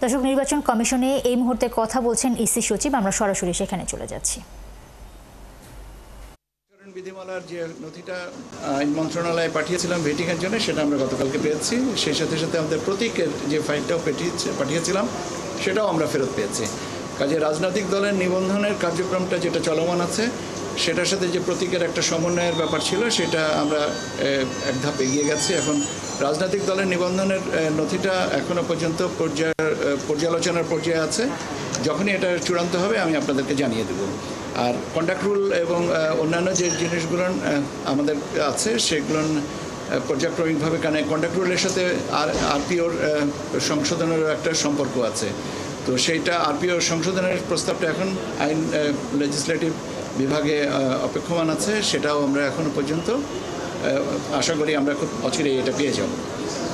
দর্শক, নির্বাচন কমিশনে এই মুহূর্তে কথা বলছেন ইসি সচিব। আমরা সরাসরি সেখানে চলে যাচ্ছি। বিধিমালার যে নথিটা আইন মন্ত্রণালয়ে পাঠিয়েছিলাম ভেটিংয়ের জন্য, সেটা আমরা গতকালকে পেয়েছি। সেই সাথে সাথে আমাদের প্রতীকের যে ফাইলটাও পাঠিয়েছিলাম সেটাও আমরা ফেরত পেয়েছি। কাজে রাজনৈতিক দলের নিবন্ধনের কার্যক্রমটা যেটা চলমান আছে সেটার সাথে যে প্রতীকের একটা সমন্বয়ের ব্যাপার ছিল সেটা আমরা এক ধাপ এগিয়ে গেছি। এখন রাজনৈতিক দলের নিবন্ধনের নথিটা এখনও পর্যন্ত পর্যালোচনার পর্যায়ে আছে। যখনই এটা চূড়ান্ত হবে আমি আপনাদেরকে জানিয়ে দেব। আর কন্ডাক্ট রুল এবং অন্যান্য যে জিনিসগুলো আমাদের আছে সেগুলো পর্যায়ক্রমিকভাবে, কারণ কন্ডাক্ট রুলের সাথে আরপিওর সংশোধনেরও একটা সম্পর্ক আছে। তো সেইটা আরপিওর সংশোধনের প্রস্তাবটা এখন আইন লেজিসলেটিভ বিভাগে অপেক্ষমান আছে। সেটাও আমরা এখনও পর্যন্ত আশা করি আমরা খুব অচিরেই এটা পেয়ে যাব।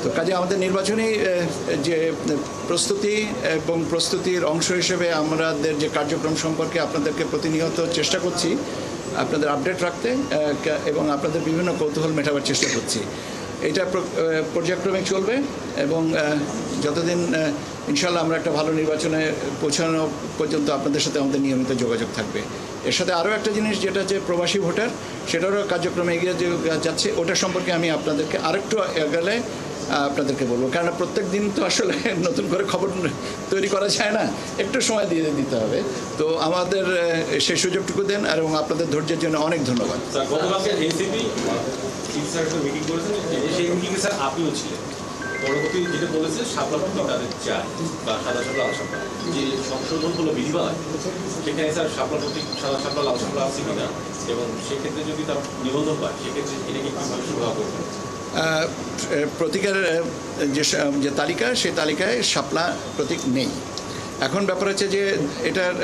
তো কাজে আমাদের নির্বাচনী যে প্রস্তুতি এবং প্রস্তুতির অংশ হিসেবে আমাদের যে কার্যক্রম সম্পর্কে আপনাদেরকে প্রতিনিয়ত চেষ্টা করছি আপনাদের আপডেট রাখতে এবং আপনাদের বিভিন্ন কৌতূহল মেটাবার চেষ্টা করছি। এটা পর্যায়ক্রমে চলবে এবং যতদিন ইনশাল্লাহ আমরা একটা ভালো নির্বাচনে পৌঁছানো পর্যন্ত আপনাদের সাথে আমাদের নিয়মিত যোগাযোগ থাকবে। এর সাথে আরও একটা জিনিস যেটা যে প্রবাসী ভোটার, সেটারও কার্যক্রমে এগিয়ে যাচ্ছে। ওটা সম্পর্কে আমি আপনাদেরকে আরেকটু গেলে আপনাদেরকে বলবো, কারণ প্রত্যেক দিন তো আসলে নতুন করে খবর তৈরি করা যায় না, একটু সময় দিয়ে দিতে হবে। তো আমাদের সেই সুযোগটুকু দেন এবং আপনাদের ধৈর্যের জন্য অনেক ধন্যবাদ। পরবর্তী যেটা বলেছে শাপলা প্রতীক তাদের চায় বা সাদা শাপলা লাল শাপলা যে সংশোধন হলো বিধিমালায়, সেখানে স্যার শাপলা প্রতীক সাদা শাপলা লাল শাপলা আছে কিনা, এবং সেক্ষেত্রে যদি তার নিবন্ধন পায় সেক্ষেত্রে এটাকে কীভাবে সুবিধা করবে? প্রতীকের যে তালিকা, সেই তালিকায় শাপলা প্রতীক নেই। এখন ব্যাপার হচ্ছে যে এটার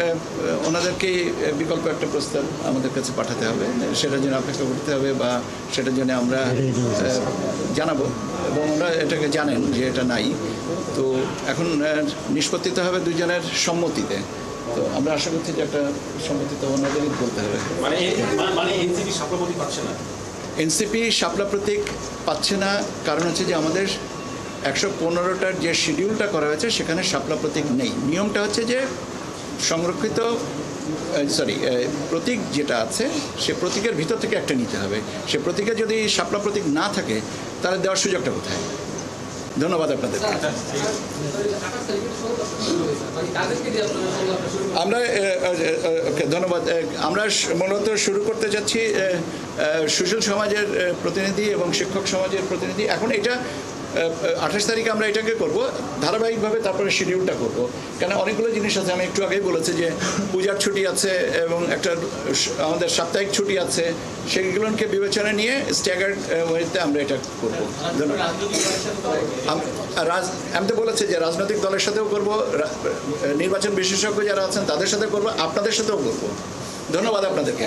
ওনাদেরকেই বিকল্প একটা প্রস্তাব আমাদের কাছে পাঠাতে হবে, সেটার জন্য অপেক্ষা করতে হবে বা সেটার জন্য আমরা জানাবো এবং ওরা এটাকে জানেন যে এটা নাই। তো এখন নিষ্পত্তিতে হবে দুইজনের সম্মতিতে। তো আমরা আশা করছি যে একটা সম্মতিতে ওনাদেরই বলতে হবে। মানে এনসিপি শাপলা প্রতীক পাচ্ছে না? এনসিপি শাপলা প্রতীক পাচ্ছে না কারণ হচ্ছে যে আমাদের 115টার যে শিডিউলটা করা হয়েছে সেখানে শাপলা প্রতীক নেই। নিয়মটা হচ্ছে যে সংরক্ষিত প্রতীক যেটা আছে সে প্রতীকের ভিতর থেকে একটা নিতে হবে। সে প্রতীকে যদি শাপলা প্রতীক না থাকে তাহলে দেওয়ার সুযোগটা কোথায়? ধন্যবাদ আপনাদের। আমরা ধন্যবাদ। আমরা মূলত শুরু করতে যাচ্ছি সুশীল সমাজের প্রতিনিধি এবং শিক্ষক সমাজের প্রতিনিধি। এখন এটা 28 তারিখে আমরা এটাকে করব ধারাবাহিকভাবে, তারপরে শিডিউলটা করব। কেন অনেকগুলো জিনিস আছে, আমি একটু আগেই বলেছি যে পূজার ছুটি আছে এবং একটা আমাদের সাপ্তাহিক ছুটি আছে, সেগুলোকে বিবেচনা নিয়ে স্ট্যাগার্ড ওয়েতে আমরা এটা করব। আমি তো বলেছি যে রাজনৈতিক দলের সাথেও করব, নির্বাচন বিশেষজ্ঞ যারা আছেন তাদের সাথে করব, আপনাদের সাথেও করব। ধন্যবাদ আপনাদেরকে।